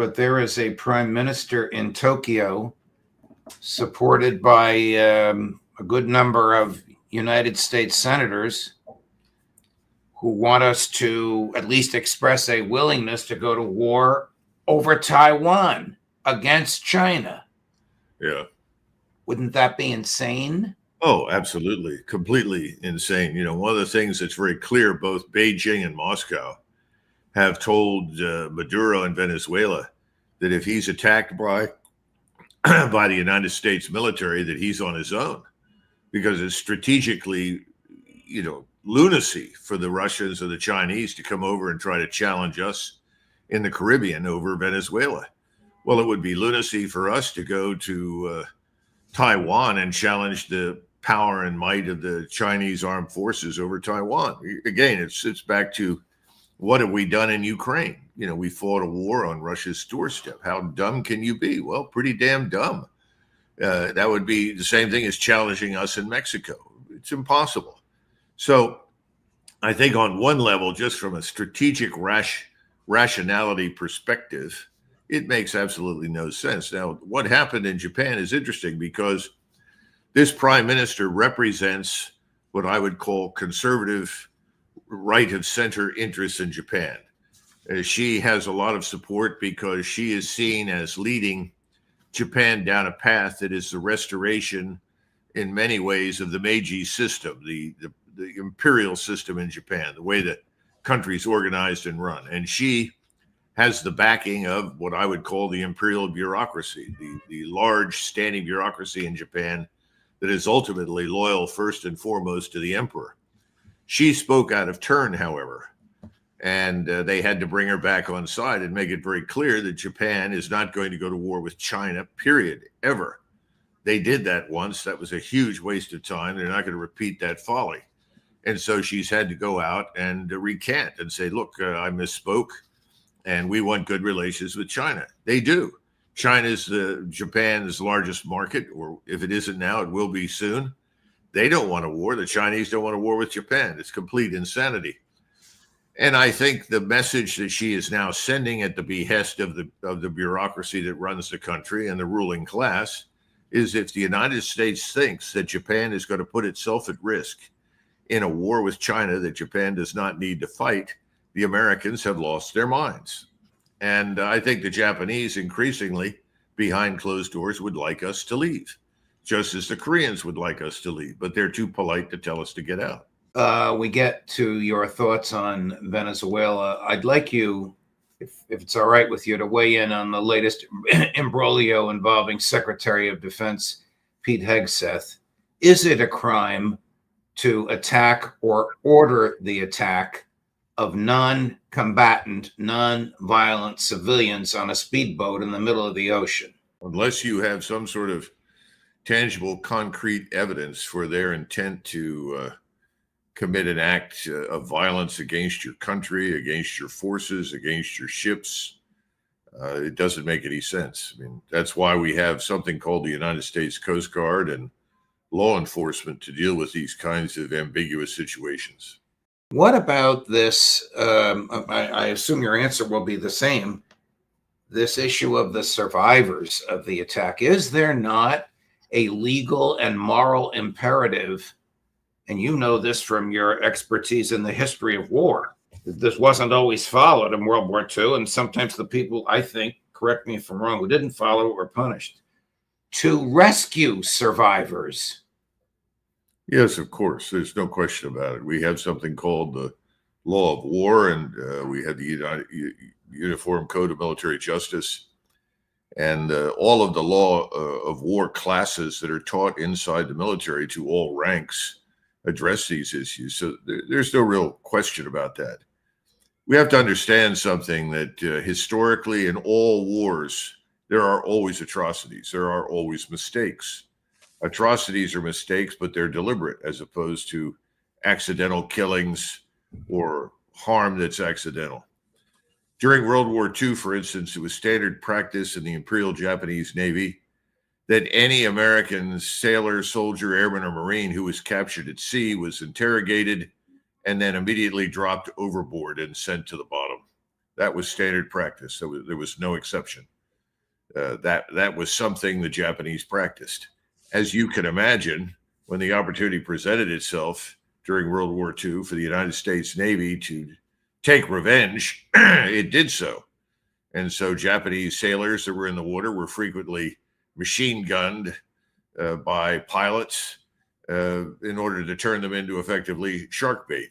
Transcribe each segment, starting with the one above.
but there is a prime minister in Tokyo supported by a good number of United States senators who want us to at least express a willingness to go to war over Taiwan against China. Yeah. Wouldn't that be insane? Oh, absolutely. Completely insane. You know, one of the things that's very clear, both Beijing and Moscow have told Maduro in Venezuela that if he's attacked by the United States military, that he's on his own, because it's strategically, lunacy for the Russians or the Chinese to come over and try to challenge us in the Caribbean over Venezuela. Well, it would be lunacy for us to go to Taiwan and challenge the power and might of the Chinese armed forces over Taiwan. Again, it's back to, what have we done in Ukraine? We fought a war on Russia's doorstep. How dumb can you be? Well, pretty damn dumb. That would be the same thing as challenging us in Mexico. It's impossible. So I think on one level, just from a strategic rationality perspective, it makes absolutely no sense. Now, what happened in Japan is interesting, because this prime minister represents what I would call conservative right of center interests in Japan. She has a lot of support because she is seen as leading Japan down a path that is the restoration in many ways of the Meiji system, the imperial system in Japan, the way that country's organized and run. And she has the backing of what I would call the imperial bureaucracy, the large standing bureaucracy in Japan that is ultimately loyal first and foremost to the emperor. She spoke out of turn, however, and they had to bring her back on side and make it very clear that Japan is not going to go to war with China, period, ever. They did that once. That was a huge waste of time. They're not going to repeat that folly. And so she's had to go out and recant and say, look, I misspoke, and we want good relations with China. They do. China's Japan's largest market, or if it isn't now, it will be soon. They don't want a war. The Chinese don't want a war with Japan. It's complete insanity. And I think the message that she is now sending at the behest of the bureaucracy that runs the country and the ruling class is, if the United States thinks that Japan is going to put itself at risk in a war with China that Japan does not need to fight, the Americans have lost their minds. And I think the Japanese increasingly, behind closed doors, would like us to leave, just as the Koreans would like us to leave, but they're too polite to tell us to get out. We get to your thoughts on Venezuela. I'd like you, if it's all right with you, to weigh in on the latest imbroglio involving Secretary of Defense Pete Hegseth. Is it a crime to attack or order the attack of non-combatant, non-violent civilians on a speedboat in the middle of the ocean? Unless you have some sort of tangible, concrete evidence for their intent to commit an act of violence against your country, against your forces, against your ships, it doesn't make any sense. I mean, that's why we have something called the United States Coast Guard and law enforcement to deal with these kinds of ambiguous situations. What about this? I assume your answer will be the same. This issue of the survivors of the attack. Is there not a legal and moral imperative? And you know this from your expertise in the history of war. This wasn't always followed in World War II. And sometimes the people, I think, correct me if I'm wrong, who didn't follow it were punished. To rescue survivors. Yes, of course. There's no question about it. We have something called the law of war, and we have the Uniform Code of Military Justice, and all of the law of war classes that are taught inside the military to all ranks address these issues. So there's no real question about that. We have to understand something, that historically in all wars, there are always atrocities. There are always mistakes. Atrocities are mistakes, but they're deliberate, as opposed to accidental killings or harm that's accidental. During World War II, for instance, it was standard practice in the Imperial Japanese Navy that any American sailor, soldier, airman, or Marine who was captured at sea was interrogated and then immediately dropped overboard and sent to the bottom. That was standard practice. There was no exception. That was something the Japanese practiced. As you can imagine, when the opportunity presented itself during World War II for the United States Navy to take revenge, it did so. And so Japanese sailors that were in the water were frequently machine gunned by pilots in order to turn them into effectively shark bait.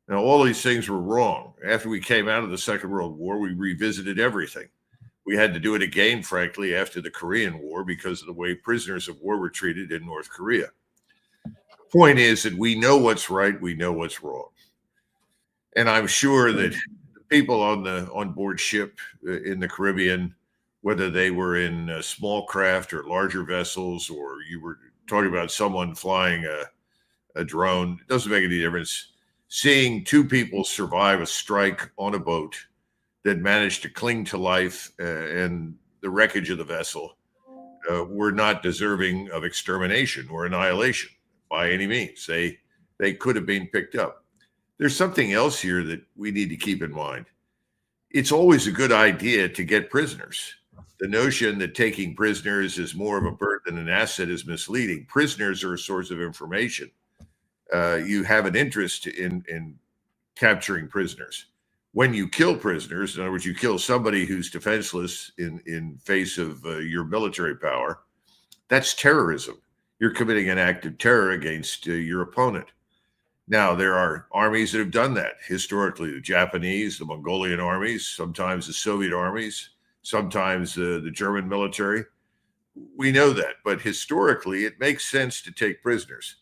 Now, all these things were wrong. After we came out of the Second World War, we revisited everything. We had to do it again, frankly, after the Korean War because of the way prisoners of war were treated in North Korea. Point is that we know what's right, we know what's wrong. And I'm sure that people on board ship in the Caribbean, whether they were in small craft or larger vessels, or you were talking about someone flying a drone, it doesn't make any difference. Seeing two people survive a strike on a boat that managed to cling to life and the wreckage of the vessel were not deserving of extermination or annihilation by any means. They could have been picked up. There's something else here that we need to keep in mind. It's always a good idea to get prisoners. The notion that taking prisoners is more of a burden than an asset is misleading. Prisoners are a source of information. You have an interest in capturing prisoners. When you kill prisoners, in other words, you kill somebody who's defenseless in face of your military power, that's terrorism. You're committing an act of terror against your opponent. Now, there are armies that have done that historically, the Japanese, the Mongolian armies, sometimes the Soviet armies, sometimes the German military. We know that, but historically, it makes sense to take prisoners.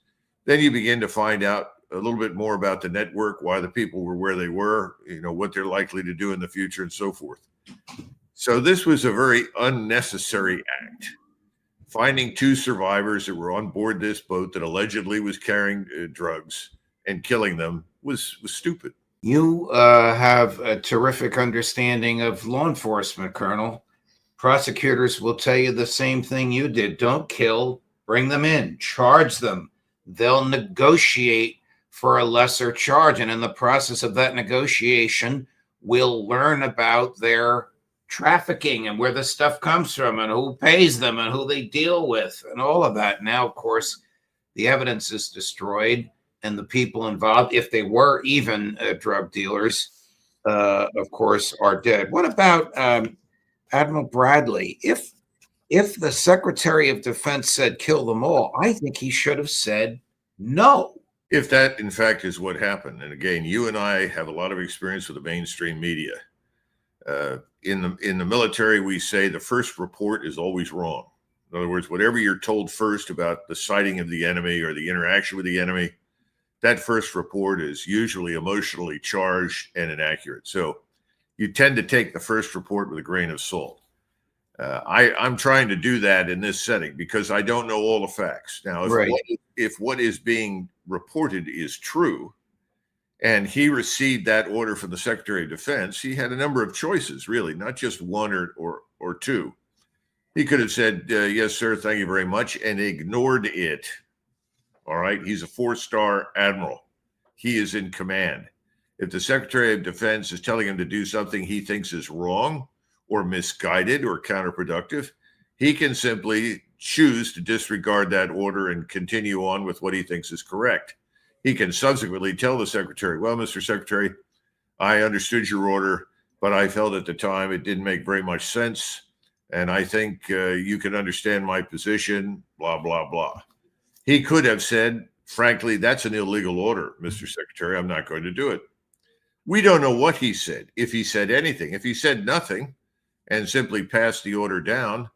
Then you begin to find out a little bit more about the network, why the people were where they were, what they're likely to do in the future and so forth. So this was a very unnecessary act. Finding two survivors that were on board this boat that allegedly was carrying drugs and killing them was stupid. You have a terrific understanding of law enforcement, Colonel. Prosecutors will tell you the same thing you did. Don't kill, bring them in, charge them. They'll negotiate for a lesser charge. And in the process of that negotiation, we'll learn about their trafficking and where the stuff comes from and who pays them and who they deal with and all of that. Now, of course, the evidence is destroyed and the people involved, if they were even drug dealers, of course, are dead. What about Admiral Bradley? If the Secretary of Defense said kill them all, I think he should have said no. If that, in fact, is what happened, and again, you and I have a lot of experience with the mainstream media. In the military, we say the first report is always wrong. In other words, whatever you're told first about the sighting of the enemy or the interaction with the enemy, that first report is usually emotionally charged and inaccurate. So you tend to take the first report with a grain of salt. I'm trying to do that in this setting because I don't know all the facts. Now, if what is being reported is true, and he received that order from the Secretary of Defense, he had a number of choices, really, not just one or two. He could have said, yes, sir, thank you very much, and ignored it. All right, he's a 4-star admiral. He is in command. If the Secretary of Defense is telling him to do something he thinks is wrong or misguided or counterproductive, he can simply choose to disregard that order and continue on with what he thinks is correct. He can subsequently tell the Secretary, well, Mr. Secretary, I understood your order, but I felt at the time it didn't make very much sense, and I think you can understand my position, blah, blah, blah. He could have said, frankly, that's an illegal order, Mr. Secretary. I'm not going to do it. We don't know what he said, if he said anything. If he said nothing and simply passed the order down,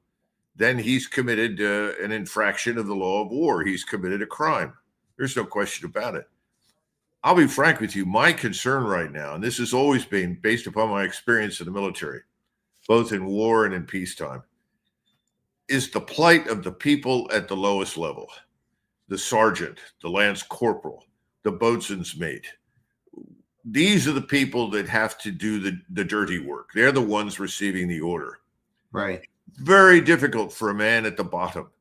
then he's committed an infraction of the law of war. He's committed a crime. There's no question about it. I'll be frank with you. My concern right now, and this has always been based upon my experience in the military, both in war and in peacetime, is the plight of the people at the lowest level. The sergeant, the lance corporal, the boatswain's mate. These are the people that have to do the dirty work. They're the ones receiving the order. Right. Very difficult for a man at the bottom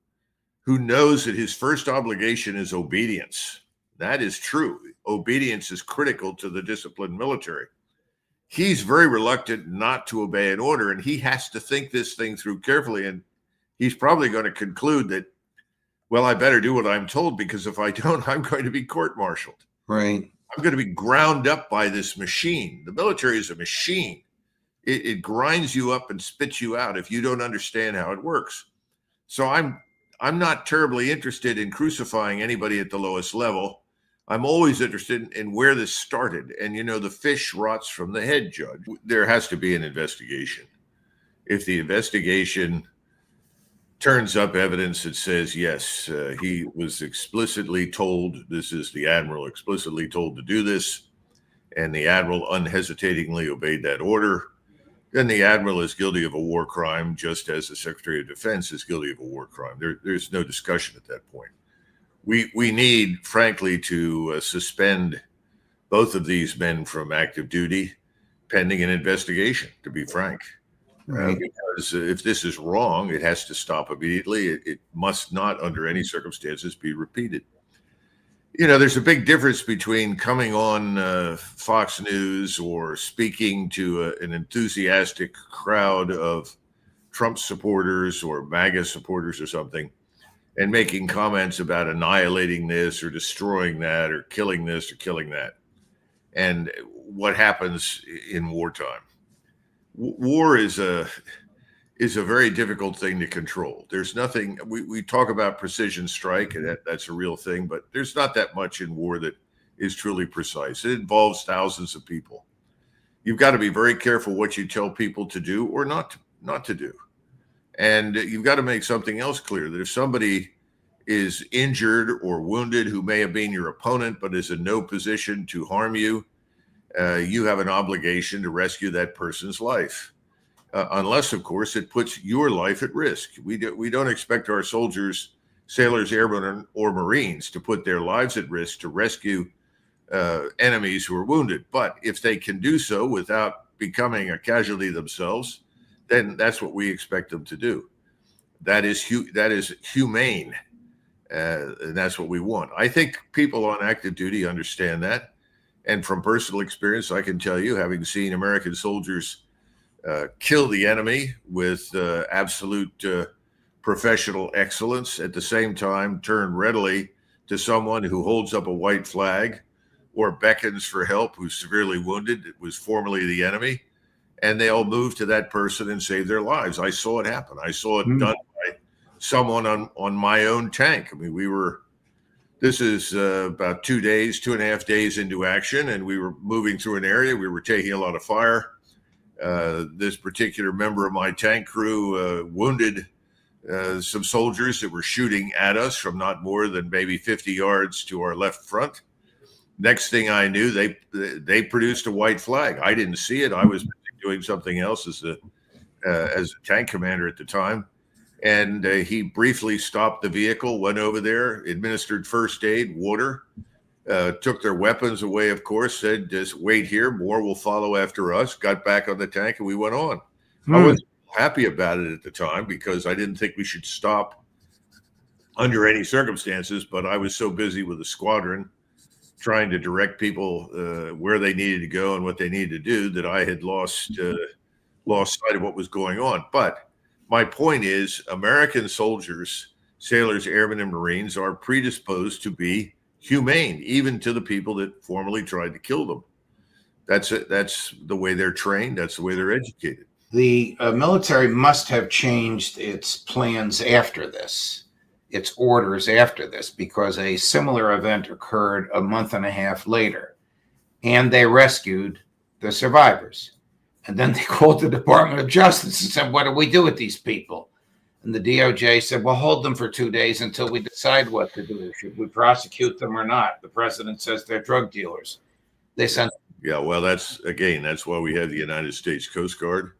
who knows that his first obligation is obedience. That is true. Obedience is critical to the disciplined military. he's very reluctant not to obey an order, and he has to think this thing through carefully. And he's probably going to conclude that, well, I better do what I'm told, because if I don't, I'm going to be court-martialed. Right. I'm going to be ground up by this machine. The military is a machine. It grinds you up and spits you out if you don't understand how it works. So I'm not terribly interested in crucifying anybody at the lowest level. I'm always interested in where this started. And, the fish rots from the head, Judge. There has to be an investigation. If the investigation turns up evidence that says, yes, he was explicitly told, this is the admiral explicitly told to do this, and the admiral unhesitatingly obeyed that order, then the admiral is guilty of a war crime, just as the Secretary of Defense is guilty of a war crime. There's no discussion at that point. We need, frankly, to suspend both of these men from active duty pending an investigation, to be frank. Right. Because if this is wrong, it has to stop immediately. It must not, under any circumstances, be repeated. There's a big difference between coming on Fox News or speaking to an enthusiastic crowd of Trump supporters or MAGA supporters or something, and making comments about annihilating this or destroying that or killing this or killing that, and what happens in wartime. War is a very difficult thing to control. There's nothing, we talk about precision strike, and that's a real thing, but there's not that much in war that is truly precise. It involves thousands of people. You've got to be very careful what you tell people to do or not to do. And you've got to make something else clear, that if somebody is injured or wounded who may have been your opponent but is in no position to harm you, you have an obligation to rescue that person's life. Unless, of course, it puts your life at risk. We don't expect our soldiers, sailors, airmen, or Marines to put their lives at risk to rescue enemies who are wounded. But if they can do so without becoming a casualty themselves, then that's what we expect them to do. That is humane, and that's what we want. I think people on active duty understand that. And from personal experience, I can tell you, having seen American soldiers kill the enemy with absolute professional excellence, at the same time turn readily to someone who holds up a white flag or beckons for help, who's severely wounded, it was formerly the enemy, and they all move to that person and save their lives. I saw it happen. I saw it done by someone on my own tank. I mean, this is about 2.5 days into action, and we were moving through an area. We were taking a lot of fire. This particular member of my tank crew wounded some soldiers that were shooting at us from not more than maybe 50 yards to our left front. Next thing I knew, they produced a white flag. I didn't see it. I was doing something else as a tank commander at the time. And he briefly stopped the vehicle, went over there, administered first aid, water, took their weapons away, of course, said, just wait here, more will follow after us, got back on the tank, and we went on. I wasn't happy about it at the time because I didn't think we should stop under any circumstances, but I was so busy with the squadron trying to direct people where they needed to go and what they needed to do that I had lost sight of what was going on. But my point is, American soldiers, sailors, airmen, and Marines are predisposed to be humane, even to the people that formerly tried to kill them. That's it. That's the way they're trained. That's the way they're educated. The military must have changed its plans after this, its orders after this, because a similar event occurred a month and a half later, and they rescued the survivors. And then they called the Department of Justice and said, what do we do with these people? And the DOJ said, well, hold them for 2 days until we decide what to do. Should we prosecute them or not? The president says they're drug dealers. They sent. Yeah, well, that's why we have the United States Coast Guard.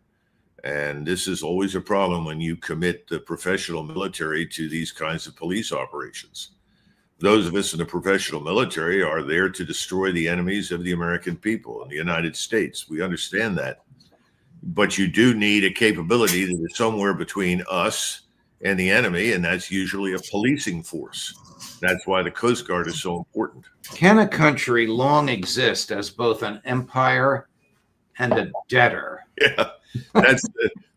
And this is always a problem when you commit the professional military to these kinds of police operations. Those of us in the professional military are there to destroy the enemies of the American people in the United States. We understand that. But you do need a capability that is somewhere between us and the enemy, and that's usually a policing force. That's why the Coast Guard is so important. Can a country long exist as both an empire and a debtor. Yeah, that's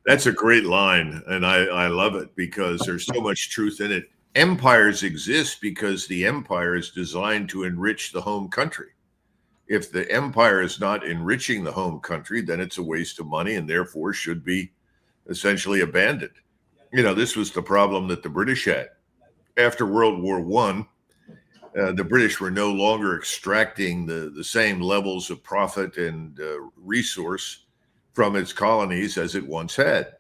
that's a great line, and I love it because there's so much truth in it. Empires exist because the empire is designed to enrich the home country. If the empire is not enriching the home country, then it's a waste of money and therefore should be essentially abandoned. This was the problem that the British had. After World War One, the British were no longer extracting the same levels of profit and resource from its colonies as it once had.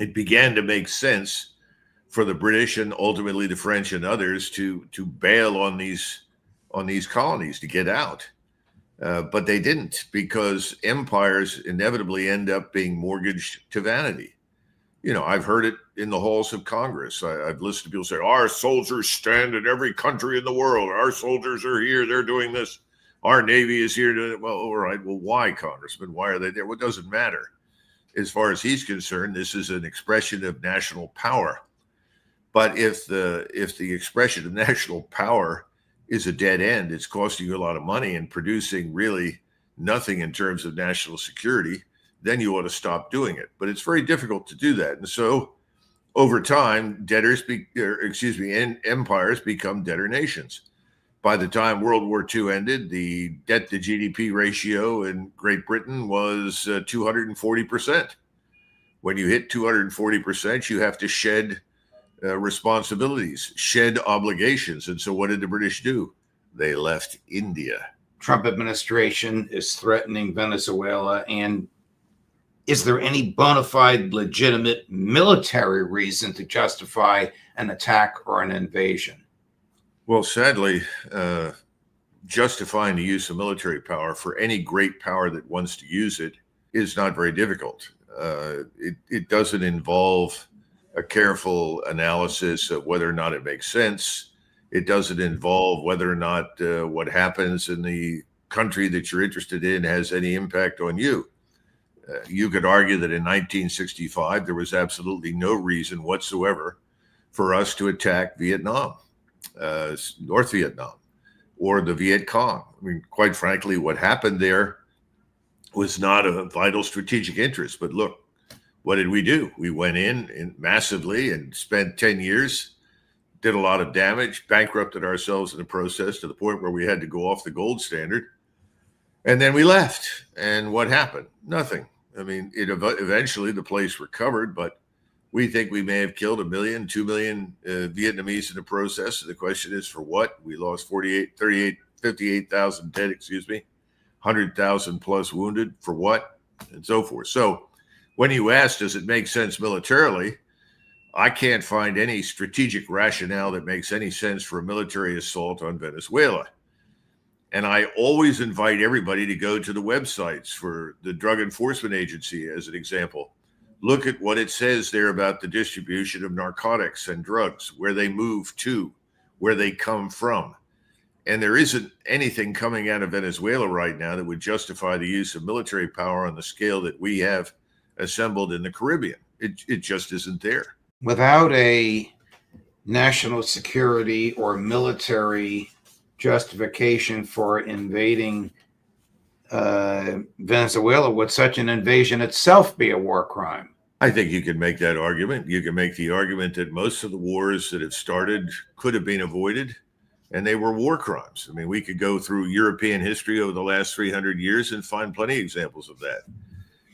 It began to make sense for the British and ultimately the French and others to bail on these colonies, to get out. But they didn't, because empires inevitably end up being mortgaged to vanity. I've heard it in the halls of Congress. I've listened to people say, our soldiers stand in every country in the world. Our soldiers are here. They're doing this. Our Navy is here. Well, all right. Well, why, Congressman? Why are they there? Well, it doesn't matter. As far as he's concerned, this is an expression of national power. But if the expression of national power is a dead end, it's costing you a lot of money and producing really nothing in terms of national security, then you ought to stop doing it. But it's very difficult to do that. And so over time, empires become debtor nations. By the time World War II ended, the debt to GDP ratio in Great Britain was 240%. When you hit 240%, you have to shed responsibilities, shed obligations. And so what did the British do? They left India. Trump administration is threatening Venezuela. And is there any bona fide, legitimate military reason to justify an attack or an invasion? Well, sadly, justifying the use of military power for any great power that wants to use it is not very difficult. It doesn't involve a careful analysis of whether or not it makes sense. It doesn't involve whether or not what happens in the country that you're interested in has any impact on you. You could argue that in 1965, there was absolutely no reason whatsoever for us to attack Vietnam, North Vietnam, or the Viet Cong. I mean, quite frankly, what happened there was not a vital strategic interest. But look, what did we do? We went in massively and spent 10 years, did a lot of damage, bankrupted ourselves in the process to the point where we had to go off the gold standard. And then we left. And what happened? Nothing. I mean, eventually the place recovered, but we think we may have killed 1 million, 2 million Vietnamese in the process. And the question is, for what? We lost 58,000 dead, 100,000 plus wounded. For what? And so forth. So when you ask, does it make sense militarily? I can't find any strategic rationale that makes any sense for a military assault on Venezuela. And I always invite everybody to go to the websites for the Drug Enforcement Agency, as an example. Look at what it says there about the distribution of narcotics and drugs, where they move to, where they come from. And there isn't anything coming out of Venezuela right now that would justify the use of military power on the scale that we have assembled in the Caribbean. It just isn't there. Without a national security or military justification for invading Venezuela, would such an invasion itself be a war crime? I think you can make that argument. You can make the argument that most of the wars that have started could have been avoided, and they were war crimes. I mean, we could go through European history over the last 300 years and find plenty of examples of that.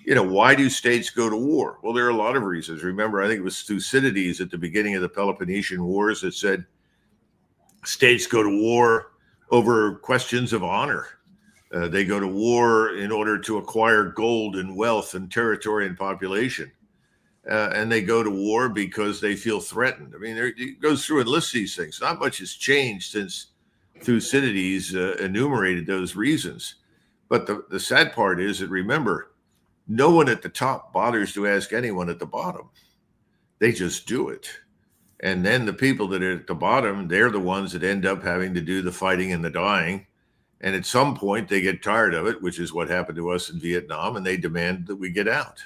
Why do states go to war? Well, there are a lot of reasons. Remember, I think it was Thucydides at the beginning of the Peloponnesian Wars that said states go to war over questions of honor. They go to war in order to acquire gold and wealth and territory and population. And they go to war because they feel threatened. I mean, it goes through and lists these things. Not much has changed since Thucydides enumerated those reasons. But the sad part is that, remember, no one at the top bothers to ask anyone at the bottom. They just do it. And then the people that are at the bottom, they're the ones that end up having to do the fighting and the dying. And at some point, they get tired of it, which is what happened to us in Vietnam, and they demand that we get out.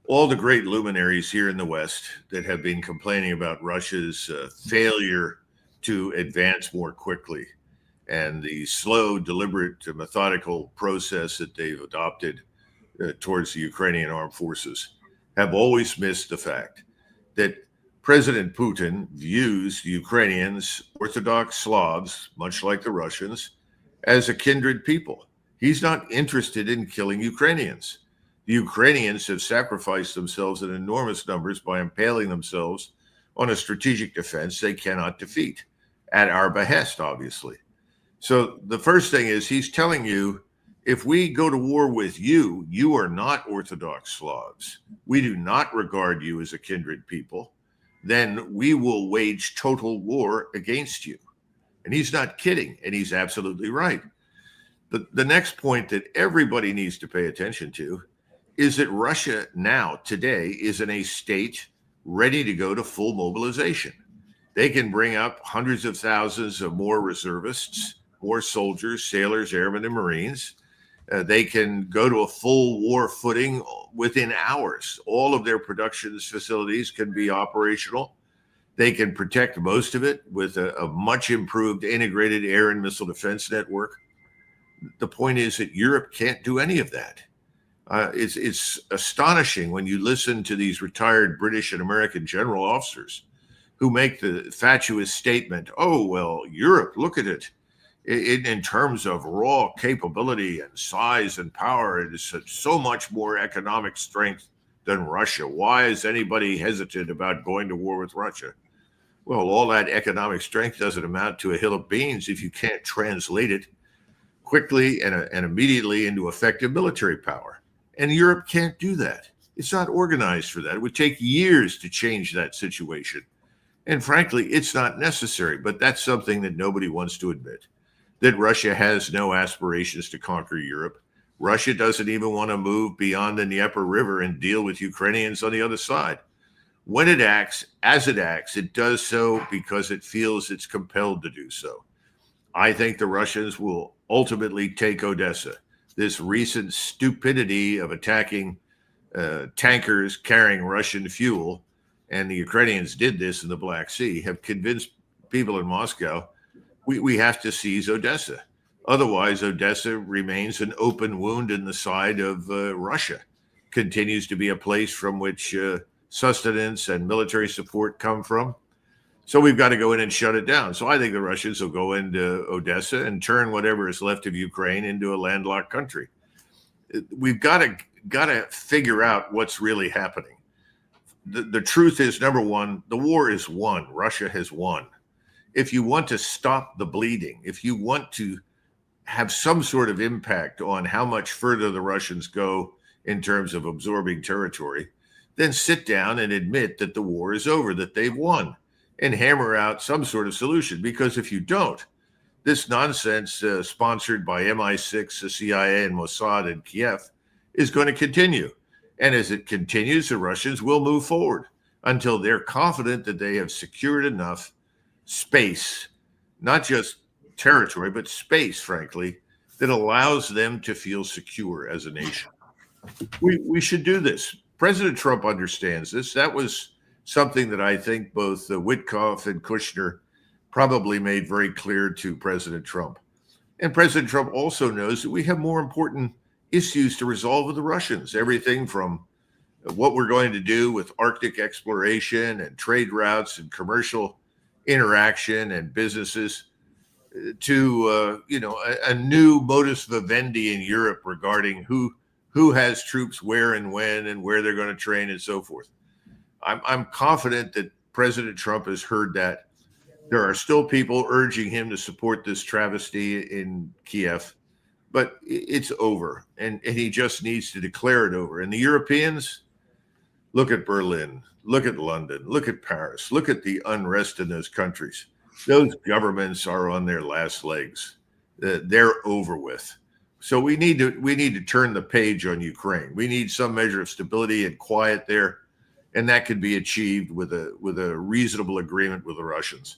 All the great luminaries here in the West that have been complaining about Russia's failure to advance more quickly and the slow, deliberate, methodical process that they've adopted towards the Ukrainian armed forces have always missed the fact that President Putin views the Ukrainians, Orthodox Slavs, much like the Russians, as a kindred people. He's not interested in killing Ukrainians. The Ukrainians have sacrificed themselves in enormous numbers by impaling themselves on a strategic defense they cannot defeat, at our behest, obviously. So the first thing is he's telling you, if we go to war with you, you are not Orthodox Slavs. We do not regard you as a kindred people. Then we will wage total war against you. And he's not kidding, and he's absolutely right. The next point that everybody needs to pay attention to is that Russia now, today, is in a state ready to go to full mobilization. They can bring up hundreds of thousands of more reservists, more soldiers, sailors, airmen, and Marines. They can go to a full war footing within hours. All of their production facilities can be operational. They can protect most of it with a much improved integrated air and missile defense network. The point is that Europe can't do any of that. It's astonishing when you listen to these retired British and American general officers who make the fatuous statement, oh, well, Europe, look at it. In terms of raw capability and size and power, it is so much more economic strength than Russia. Why is anybody hesitant about going to war with Russia? Well, all that economic strength doesn't amount to a hill of beans if you can't translate it quickly and immediately into effective military power. And Europe can't do that. It's not organized for that. It would take years to change that situation. And frankly, it's not necessary, but that's something that nobody wants to admit, that Russia has no aspirations to conquer Europe. Russia doesn't even want to move beyond the Dnieper River and deal with Ukrainians on the other side. When it acts, as it acts, it does so because it feels it's compelled to do so. I think the Russians will ultimately take Odessa. This recent stupidity of attacking tankers carrying Russian fuel, and the Ukrainians did this in the Black Sea, have convinced people in Moscow we have to seize Odessa. Otherwise, Odessa remains an open wound in the side of Russia, continues to be a place from which sustenance and military support come from. So we've got to go in and shut it down. So I think the Russians will go into Odessa and turn whatever is left of Ukraine into a landlocked country. We've got to figure out what's really happening. The truth is, number one, the war is won. Russia has won. If you want to stop the bleeding, if you want to have some sort of impact on how much further the Russians go in terms of absorbing territory, then sit down and admit that the war is over, that they've won, and hammer out some sort of solution. Because if you don't, this nonsense sponsored by MI6, the CIA, and Mossad in Kiev is going to continue. And as it continues, the Russians will move forward until they're confident that they have secured enough space, not just territory, but space, frankly, that allows them to feel secure as a nation. We should do this. President Trump understands this. That was something that I think both Witkoff and Kushner probably made very clear to President Trump. And President Trump also knows that we have more important issues to resolve with the Russians, everything from what we're going to do with Arctic exploration and trade routes and commercial interaction and businesses to a new modus vivendi in Europe regarding who has troops where and when and where they're going to train and so forth. I'm confident that President Trump has heard that. There are still people urging him to support this travesty in Kiev, but it's over, and he just needs to declare it over. And the Europeans, look at Berlin, look at London, look at Paris, look at the unrest in those countries. Those governments are on their last legs. They're over with. So we need to turn the page on Ukraine. We need some measure of stability and quiet there, and that could be achieved with a reasonable agreement with the Russians.